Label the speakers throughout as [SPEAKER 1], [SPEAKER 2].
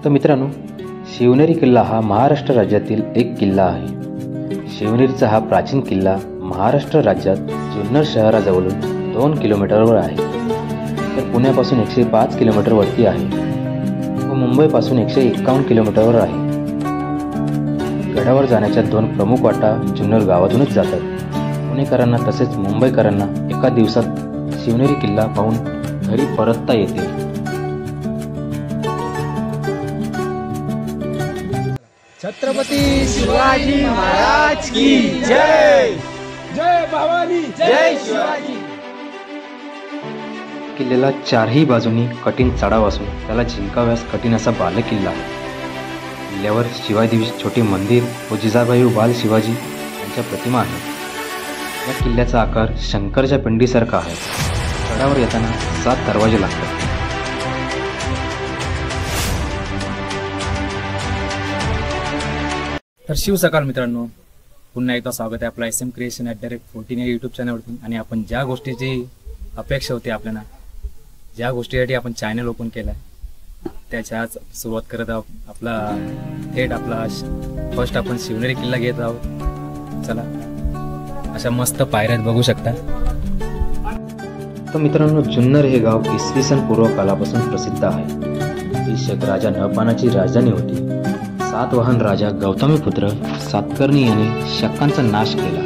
[SPEAKER 1] तर मित्रांनो, शिवनेरी किल्ला हा महाराष्ट्र राज्यातील एक किल्ला आहे। शिवनेरीचा हा प्राचीन किल्ला महाराष्ट्र राज्यात जुन्नर शहराजवळून 2 किलोमीटरवर आहे, तर पुण्यापासून 105 किलोमीटर वरती आहे व मुंबईपासून 151 किलोमीटरवर आहे। गडावर जाण्याच्या 2 प्रमुख वाटा जुन्नर गावातूनच जातात। पुणेकरांना तसेच मुंबईकरांना एका दिवसात शिवनेरी किल्ला पाहून घरी परतता येते।
[SPEAKER 2] छत्रपती शिवाजी महाराज की जय। जय भवानी, जय शिवाजी।
[SPEAKER 1] किल्ल्याला चारही बाजूंनी कठीण चढाव असून त्याला जिंकाव्यास कठीण असा बालेकिल्ला आहे। किल्ल्यावर शिवादेवी छोटे मंदिर व जिजाबाई व बाल शिवाजी यांच्या प्रतिमा आहेत। या किल्ल्याचा आकार शंकरच्या पिंडीसारखा आहे। चढावर येताना 7 दरवाजे लागतात।
[SPEAKER 3] तर शिव सकाळ मित्रांनो, पुन्हा एकदा स्वागत आहे आपला SM क्रिएशन @14 या यूट्यूब चॅनलवरती। आणि आपण ज्या गोष्टीची अपेक्षा होती आपल्याला, ज्या गोष्टीसाठी आपण चॅनल ओपन केला आहे, त्याच्या सुरुवात करत आहोत। आपला फर्स्ट आपण शिवनेरी किल्ला घेत आहोत। चला, अशा मस्त पायऱ्या बघू शकता।
[SPEAKER 1] तर मित्रांनो, जुन्नर हे गाव इसवी सन पूर्व कालापासून प्रसिद्ध आहे। ही राजा नळपानाची राजधानी होती। सातवाहन राजा गौतमीपुत्र सातकर्णी यांनी शकांचा नाश केला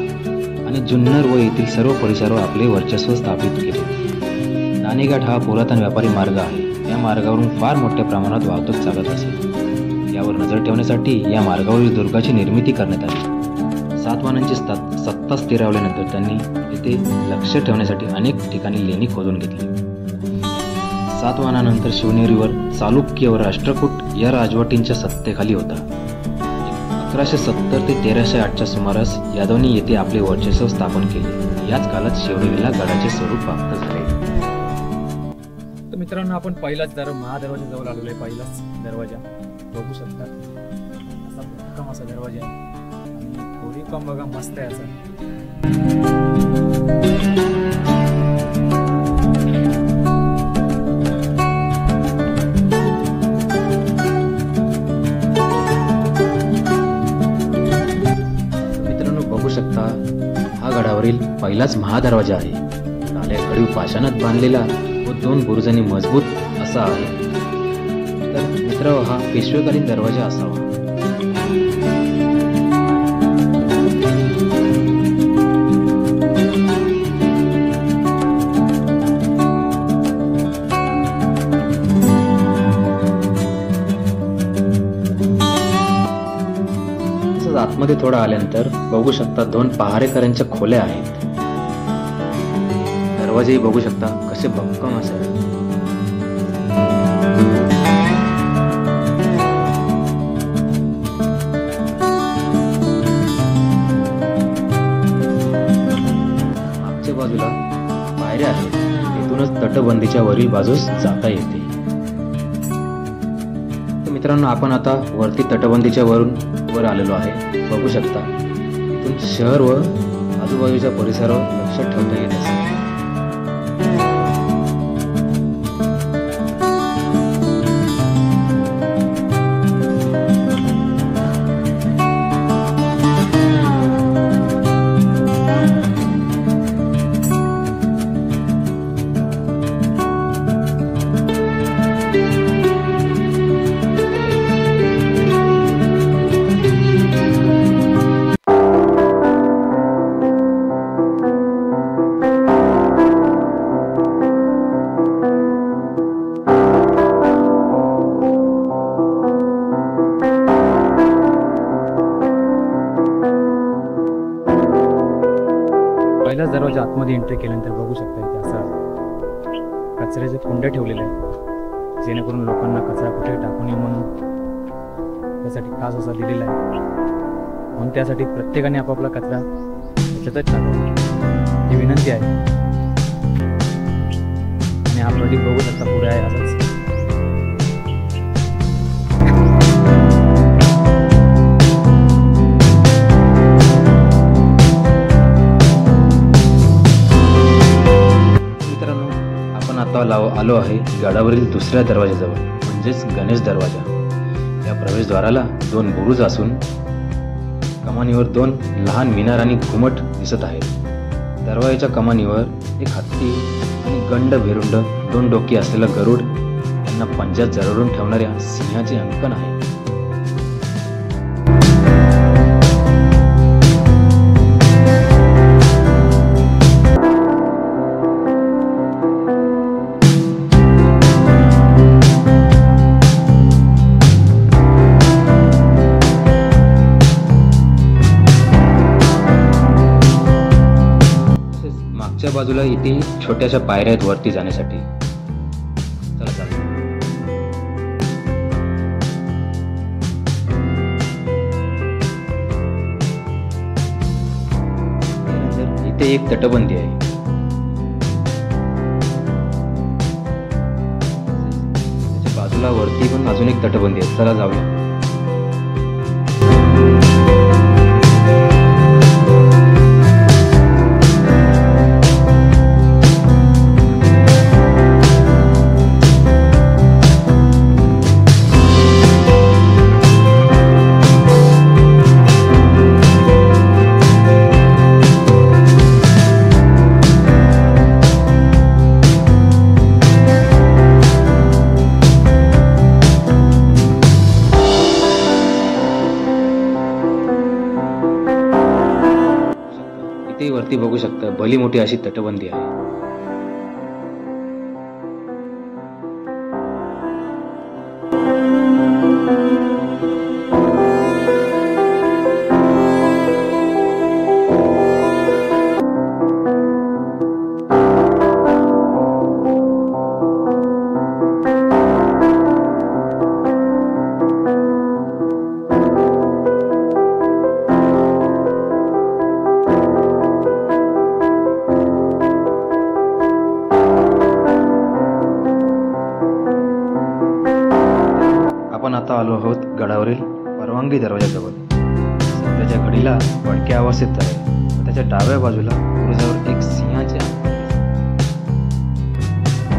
[SPEAKER 1] आणि जुन्नर व येथील सर्व परिसरावर आपले वर्चस्व स्थापित केले। नाणेघाट हा पुरातन व्यापारी मार्ग आहे। या मार्गावरून फार मोठ्या प्रमाणात वाहतूक चालत असे। यावर नजर ठेवण्यासाठी या मार्गावरील दुर्गाची निर्मिती करण्यात आली। सातवाहनांची सत्ता स्थिरावल्यानंतर त्यांनी येथे लक्ष ठेवण्यासाठी अनेक ठिकाणी लेणी खोदून घेतली। सातवाहनानंतर शिवनेरीवर चालुक्य व राष्ट्रकूट या राजवटींच्या सत्तेखाली होता। 1170 ते 1308च्या सुमारास यादवांनी येथे आपले वर्चस्व स्थापन केले। याच काळात शिवनेरीला गडाचे स्वरूप प्राप्त झाले।
[SPEAKER 3] तर मित्रांनो, आपण पहिलाच महादरवाजाजवळ आलेलो आहे। पहिलाच दरवाजा बघू शकता, असा भक्कम असा दरवाजा आहे आणि थोडी कम बघा, मस्त आहे असा।
[SPEAKER 1] हा गडावरील पहिलाच महादरवाजा आहे। नाल्याकडील पाषाणात बांधलेला व 2 बुरुजांनी मजबूत असा आहे। तर मित्र, हा पेशवेकालीन दरवाजा असावा। आतमध्ये थोडा आल्यानंतर बघू शकता 2 पहारेकरांच्या खोल्या आहेत। दरवाजेही बघू शकता कसे भक्कम असे आहेत। मागच्या बाजूला पायऱ्या आहेत, तिथूनच तटबंदीच्या वरील बाजूस जाता येते। तर मित्रांनो, आपण आता वरती तटबंदीच्या वर आलेलो आहे। बघू शकता इथून शहर व आजूबाजूच्या परिसरावर लक्ष ठेवता येत असेल।
[SPEAKER 3] पहिलाच दरवाजा आतमध्ये एंट्री केल्यानंतर बघू शकता इथे असं कचऱ्याचे कुंड ठेवलेले आहेत, जेणेकरून लोकांना कचरा कुठे टाकू नये म्हणून त्यासाठी खास असा दिलेला आहे। म्हणून त्यासाठी प्रत्येकाने आपापला कचरा त्याच्यातच टाकावा ही विनंती आहे। आणि हा प्रदीप बघू शकता पुढे आहे असंच।
[SPEAKER 1] आलो आहे गडावरील दुसऱ्या दरवाजाजवळ, म्हणजेच गणेश दरवाजा। या प्रवेशद्वाराला 2 बुरुज असून कमानीवर 2 लहान मिनार आणि घुमट दिसत आहेत. दरवाजाच्या कमानीवर एक हत्ती आणि गंड भेरुंड 2 डोकी असलेला गरुड यांना पंजात जरडून ठेवणाऱ्या सिंहाचे अंकन आहे. मागच्या बाजूला इथे छोट्याशा पायऱ्या आहेत वरती जाण्यासाठी. चला चालू. त्यानंतर इथे एक तटबंदी आहे. त्याच्या बाजूला वरती पण अजून एक तटबंदी आहे. चला जाऊया. इथे वरती बघू शकता भली मोठी अशी तटबंदी आहे. आपण आता आलो आहोत गडावरील परवानगी दरवाजाजवळ. सध्याच्या घडीला पडक्या अवस्थेत आहे व त्याच्या डाव्या बाजूला बुरुजावर एक सिंहाचे अंकन दिसते.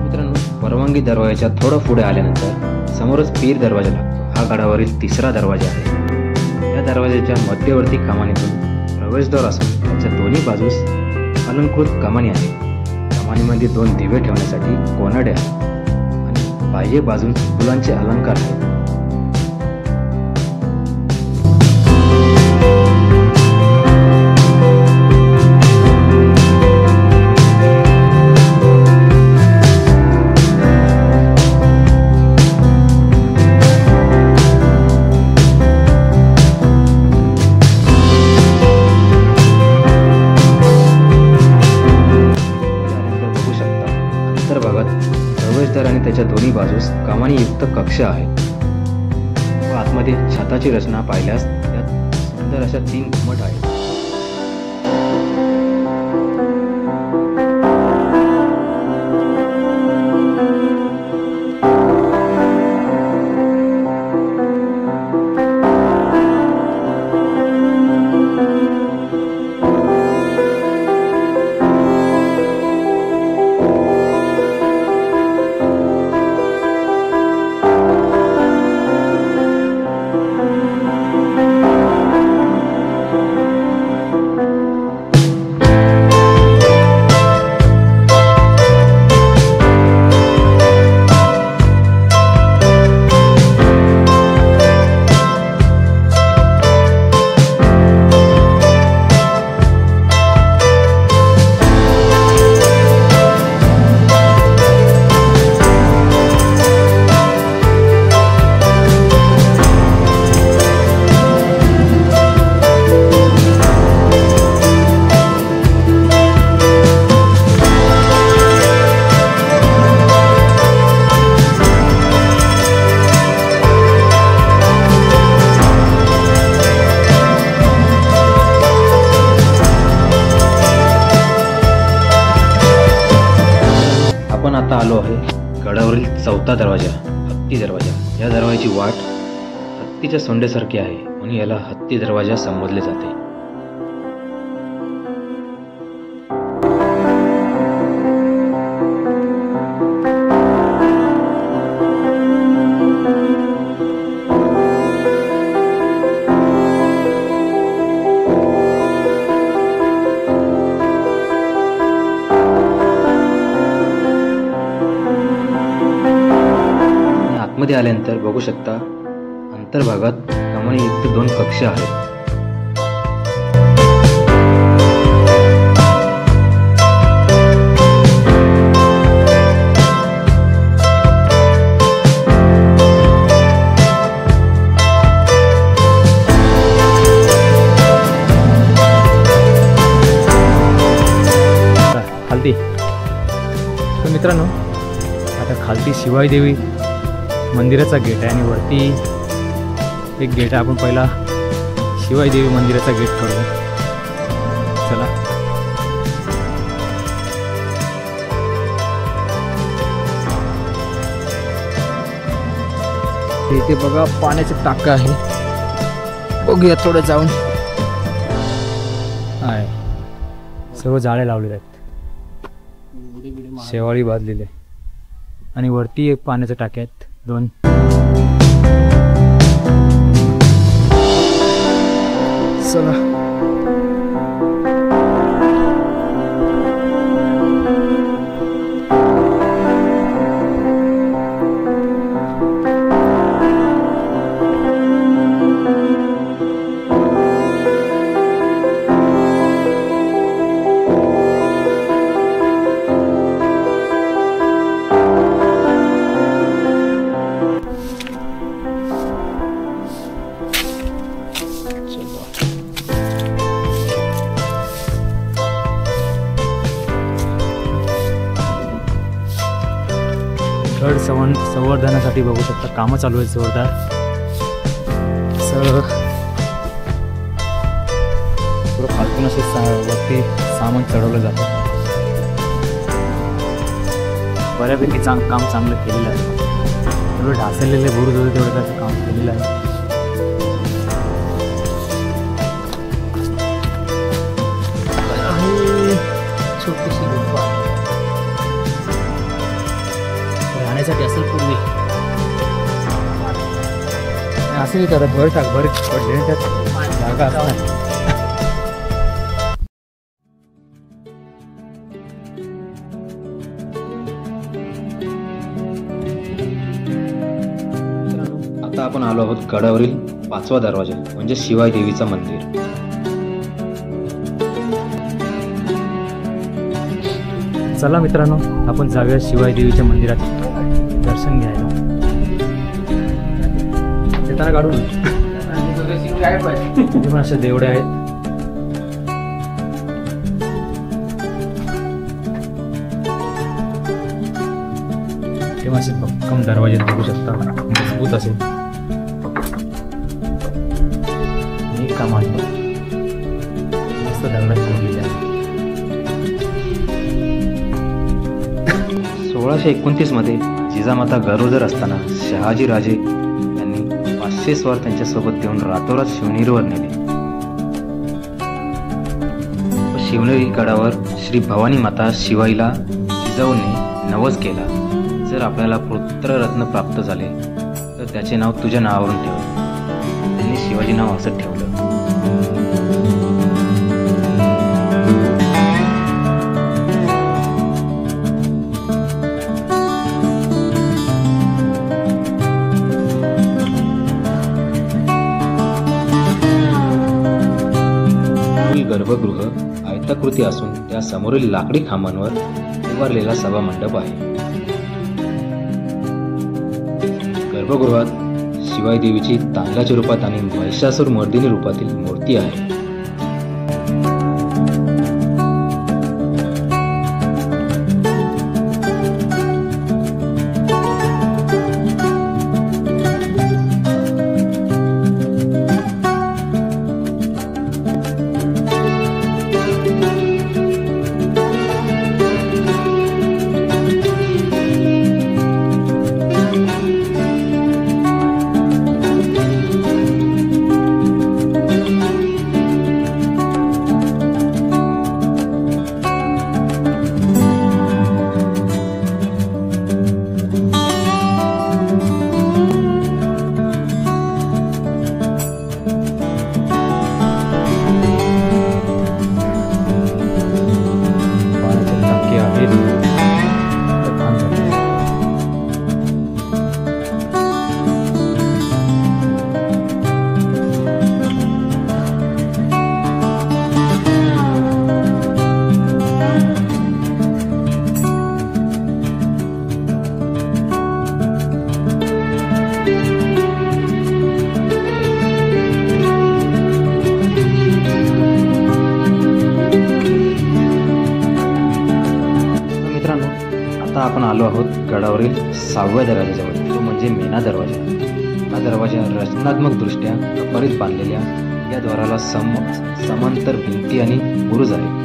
[SPEAKER 1] मित्रांनो, परवानगी दरवाजाच्या थोडं पुढे आल्यानंतर समोरच पीर दरवाजा लागतो. हा गडावरील 3रा दरवाजा आहे. या दरवाजाच्या मध्यवर्ती कमानीतून प्रवेशद्वार असून त्याच्या दोन्ही बाजूस अलंकृत कमानी आहे. कमानीमध्ये 2 दिवे ठेवण्यासाठी कोनाड्या आणि बाह्य बाजून फुलांचे अलंकार आहेत. प्रवेशद्वार आणि त्याच्या दोन्ही बाजूस कमानीयुक्त कक्ष आहेत व आतमध्ये छताची रचना पाहिल्यास त्यात सुंदर अशा 3 घुमट आहेत. आपण आता आलो आहे गडावरील 4था दरवाजा, हत्ती दरवाजा. या दरवाजाची वाट हत्तीच्या सोंडेसारखी आहे म्हणून याला हत्ती दरवाजा संबोधले जाते. आतमध्ये आल्यानंतर बघू शकता अंतर्भागात कमानीयुक्त 2 कक्ष आहेत.
[SPEAKER 3] खालती तर मित्रांनो, आता खालती शिवाई देवी मंदिराचा गेट आहे आणि वरती एक गेट आहे. आपण पहिला शिवाई देवी मंदिराचा गेट करू. चला. इथे बघा पाण्याचं टाकं आहे. बघूया थोडं जाऊन. आहे सर्व जाळे लावलेले आहेत, शेवाळी बांधलेली आहे आणि वरती एक पाण्याचे टाके आहेत 2. चला. गड संवर्धनासाठी बघू शकता कामं चालू आहेत जोरदार. पुढं खालतून असे वरती सामान चढवलं जातं. बऱ्यापैकी काम चांगलं केलेलं आहे. तेवढं ढासळलेले बुरुज होते तेवढं त्याचं काम केलेलं आहे. छोटीशी गुफा राहण्यासाठी असेल पूर्वी. असेल करत भर टाक भर पडले त्यात जागा असणार.
[SPEAKER 1] आता आपण आलो आहोत गडावरील 5वा दरवाजा म्हणजे शिवाई देवीचं मंदिर.
[SPEAKER 3] चला मित्रांनो, आपण जाऊया शिवाई देवीच्या मंदिरात दर्शन घ्यायला. येताना काढून अशा देवड्या आहेत. तेव्हा असे भक्कम दरवाजे बघू शकता, मजबूत असेल. एक कमान मस्त दगडात कोरलेले आहे.
[SPEAKER 1] 1629 मध्ये जिजामाता गरोदर असताना शहाजी राजे यांनी 500 स्वार त्यांच्यासोबत देऊन रातोरात शिवनेरीवर नेले. शिवनेरी गडावर श्री भवानी माता शिवाईला जिजाऊने नवस केला, जर आपल्याला पुत्ररत्न प्राप्त झाले तर त्याचे नाव तुझ्या नावावरून ठेव. त्यांनी शिवाजी नाव असं ठेवलं. गर्भगृह आयताकृती असून त्या समोरील लाकडी खांबांवर उभारलेला सभा मंडप आहे. गर्भगृहात शिवाई देवीची तांदळाच्या रूपात आणि महिषासूर मर्दिनी रूपातील मूर्ती आहे. आपण आलो आहोत गडावरील 6व्या दरवाजाजवळ, तो म्हणजे मेणा दरवाजा. हा दरवाजा रचनात्मक दृष्ट्या अपारीत बांधलेल्या या द्वाराला समांतर भिंती आणि बुरुज आहे.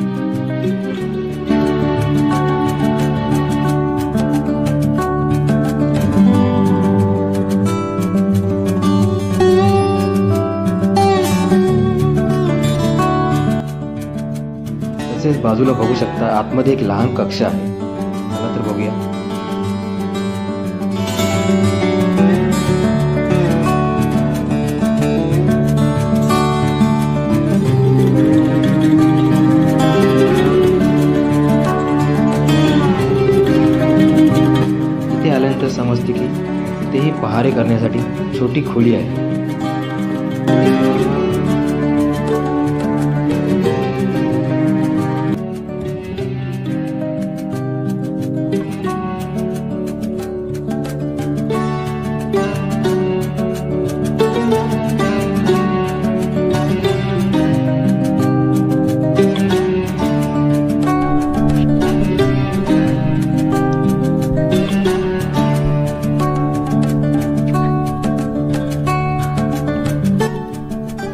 [SPEAKER 1] तसेच बाजूला बघू शकता आतमध्ये एक लहान कक्ष आहे. चला तर बघूया. इथे आल्यानंतर समजते की इथेही पहारे करण्यासाठी छोटी खोली आहे.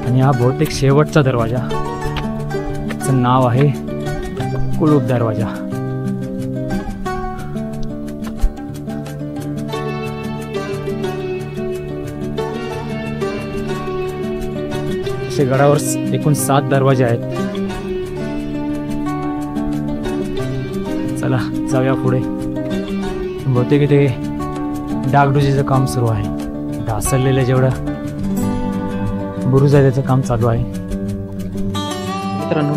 [SPEAKER 3] आणि हा बहुतेक शेवटचा दरवाजा, त्याचं नाव आहे कुलूप दरवाजा. असे गडावर एकूण 7 दरवाजे आहेत. चला जाऊया पुढे. बहुतेक इथे डागडुजीचं काम सुरू आहे. ढासळलेलं जेवढं बुरुज आहे त्याचं काम चालू आहे.
[SPEAKER 1] मित्रांनो,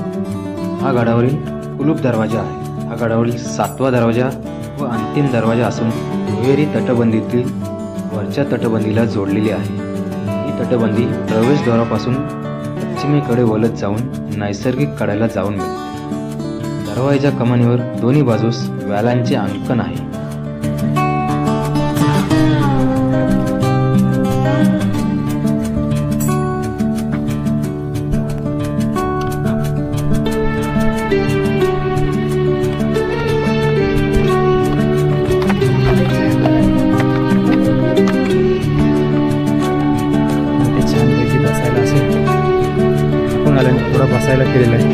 [SPEAKER 1] हा गडावरील कुलूप दरवाजा आहे. हा गडावरील 7वा दरवाजा व अंतिम दरवाजा असून दुहेरी तटबंदीतील वरच्या तटबंदीला जोडलेली आहे. ही तटबंदी प्रवेशद्वारापासून पश्चिमेकडे वलत जाऊन नैसर्गिक कड्याला जाऊन मिळते. दरवाजाच्या कमानीवर दोन्ही बाजूस व्यालांचे अंकन आहे.
[SPEAKER 3] थोडा बसायला केलेला आहे.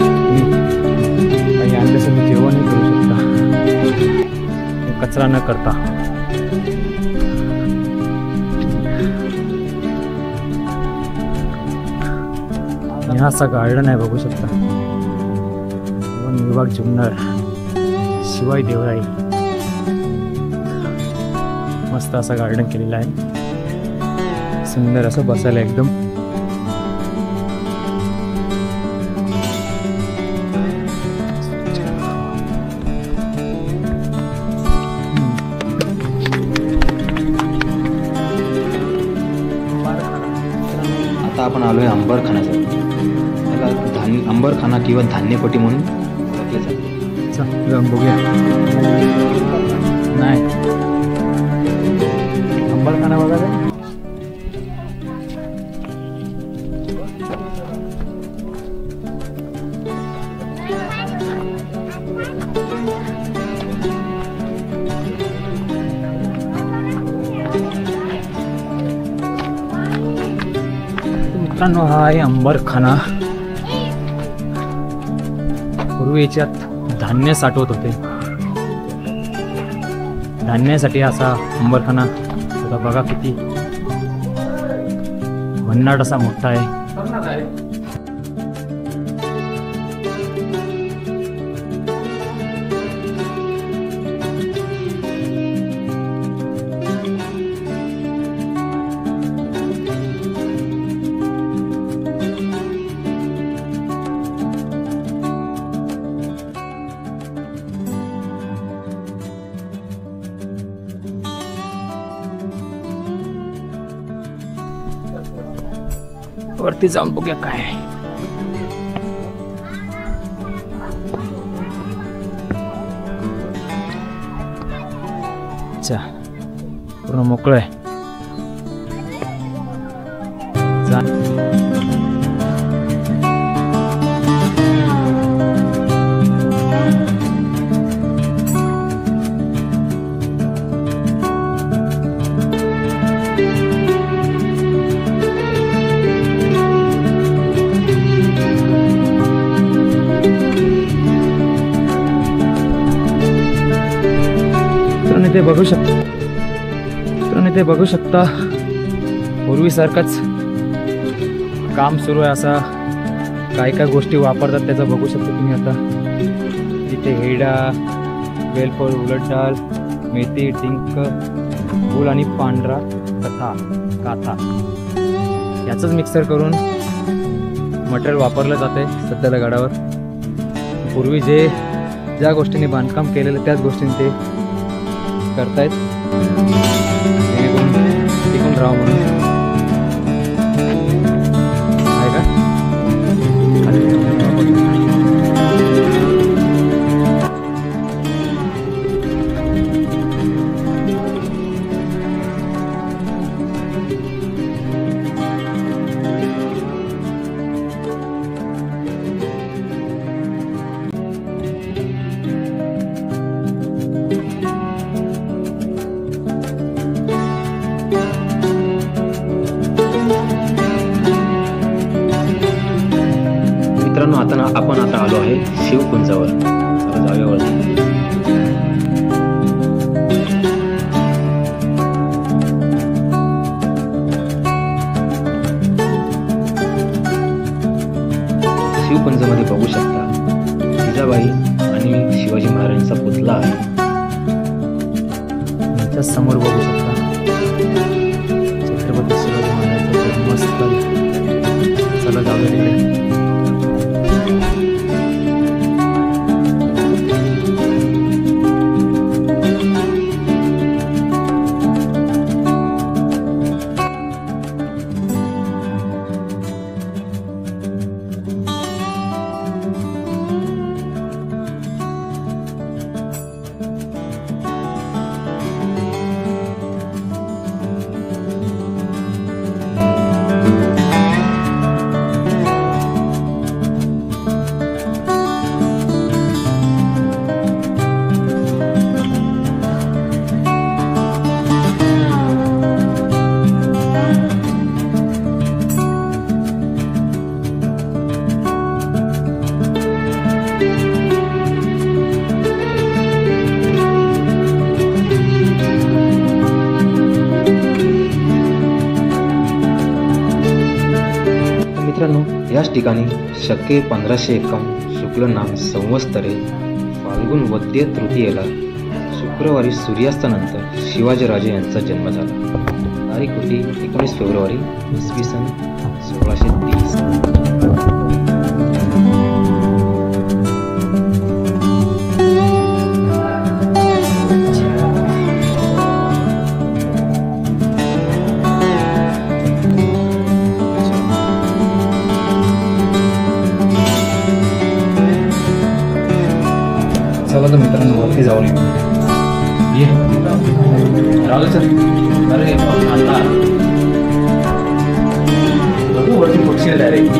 [SPEAKER 3] काही आणलं तुम्ही जेवणही करू शकता कचरा न करता. हा असा गार्डन आहे, बघू शकता. वन विभाग जुन्नर, शिवाई देवराई. मस्त असा गार्डन केलेला आहे. सुंदर असं बसायला एकदम.
[SPEAKER 1] आता आपण आलोय अंबरखान्याजवळ. त्याला अंबरखाना किंवा धान्यकोटी म्हणून ओळखले जाते.
[SPEAKER 3] जाऊन बघूया. नाही, अंबरखाना बघा. मित्रांनो, हा आहे अंबरखाना. पूर्वी याच्यात धान्य साठवत होते. धान्यासाठी असा अंबरखाना होता. बघा किती भन्नाट असा मोठा आहे. वरती जाऊन बघूया काय आहे. अच्छा, पूर्ण मोकळं आहे. ते बघू शकता, मित्रांनो ते बघू शकता पूर्वीसारखंच काम सुरू आहे. असा काय काय गोष्टी वापरतात त्याचं बघू शकता तुम्ही. आता तिथे हेडा, वेलफळ, उलट डाळ, मेथी, डिंक, फूल आणि पांढरा काथा याचंच मिक्सर करून मटेरियल वापरलं जाते सध्याला गडावर. पूर्वी ज्या गोष्टींनी बांधकाम केलेलं त्याच गोष्टींनी ते करतायत जेणेकरून टिकून राहावं म्हणून. आहे का
[SPEAKER 1] मित्रांनो, आपण आता आलो आहे शिवकुंजावर. जागेवरती शिवकुंजामध्ये बघू शकता जिजाबाई आणि शिवाजी महाराजांचा पुतळा आहे.
[SPEAKER 3] त्याच्या समोर बघू शकता छत्रपती शिवाजी महाराजांचं जन्मस्थळ. चला जाऊया तिकडे.
[SPEAKER 1] मित्रांनो, याच ठिकाणी शके 1551 शुक्ल नाम संवत्सरे फाल्गुन वद्य तृतीयेला शुक्रवारी सूर्यास्तानंतर शिवाजीराजे यांचा जन्म झाला. तारीख होती 19 फेब्रुवारी इसवी सन 1630.
[SPEAKER 3] चला तर मित्रांनो वरती जाऊन ये. राहुल सर, अरे आता बघू वरती पक्षी डायरेक्ट.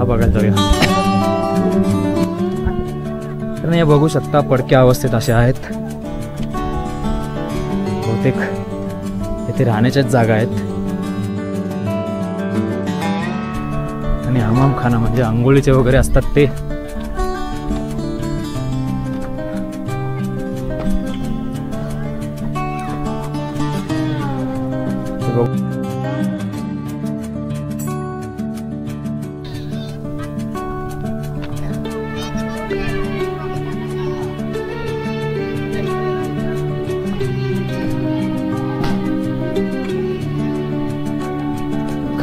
[SPEAKER 3] बघायला जाऊया. तर हे बघू शकता पडक्या अवस्थेत असे आहेत. बहुतेक येथे राहण्याच्याच जागा आहेत. आणि हमामखाना म्हणजे आंघोळीचे वगैरे असतात ते.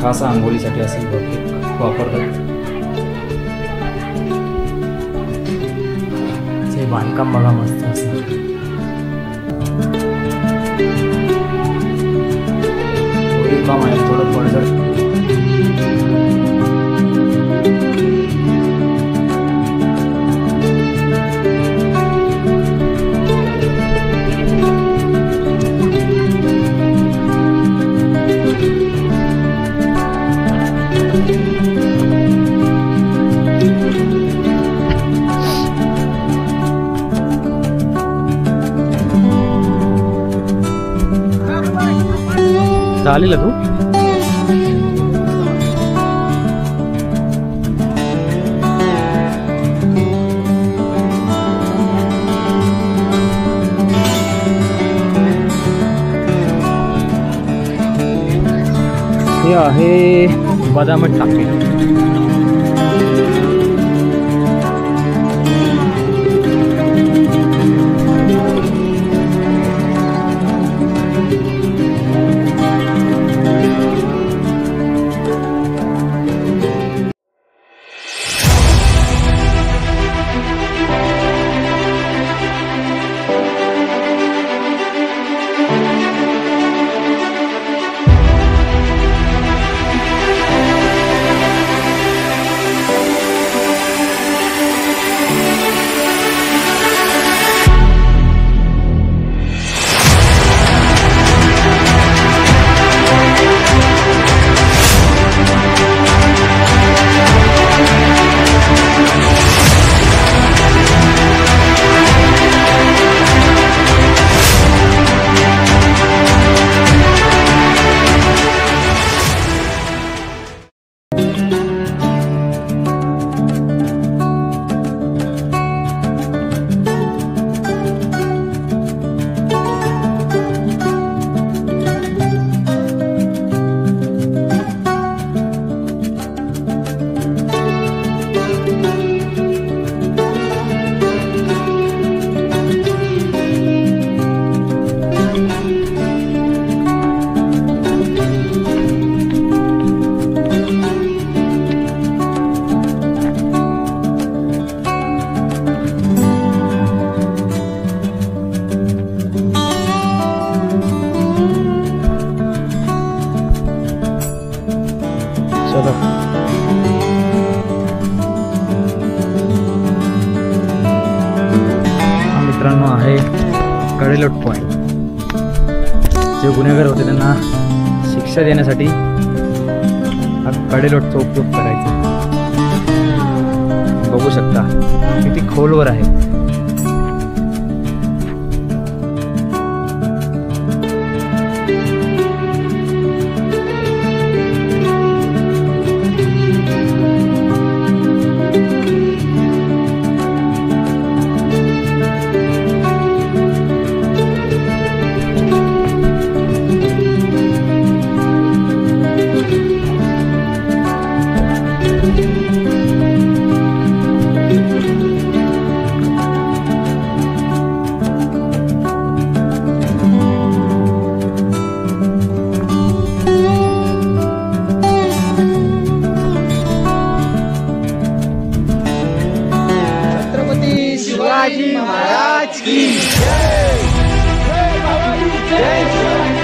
[SPEAKER 3] खास आंघोळीसाठी असेल बहुतेक वापरतात. ते बांधकाम बघा मस्त असं. काम आहे थोडं पडझड. चालेल तू हे आहे बदाम टाके. मित्रांनो आहे कडेलोट पॉईंट. जे गुन्हेगार होते त्यांना शिक्षा देण्यासाठी हा कडेलोटचा उपयोग करायचा. बघू शकता किती खोलवर आहे.
[SPEAKER 2] शिवाजी महाराज की जय. जय भवानी, जय शिवाजी.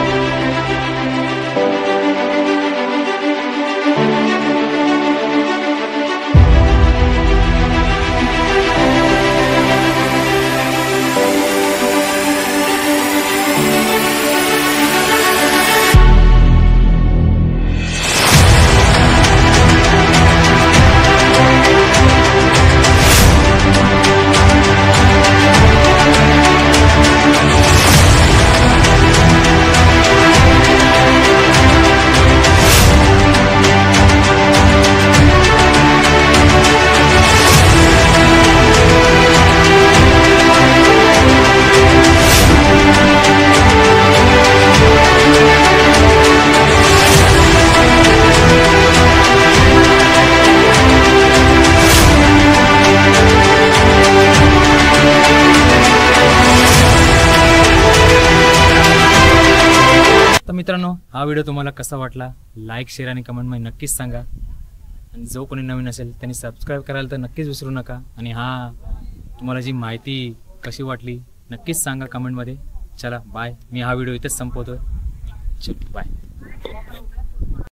[SPEAKER 3] मित्रांनो, हा व्हिडिओ तुम्हाला कसा वाटला लाईक शेअर आणि कमेंटमध्ये नक्कीच सांगा. आणि जो कोणी नवीन असेल त्यांनी सबस्क्राईब करायला तर नक्कीच विसरू नका. आणि तुम्हाला जी माहिती कशी वाटली नक्कीच सांगा कमेंटमध्ये. चला बाय, मी हा व्हिडिओ इथेच संपवतो. चल बाय.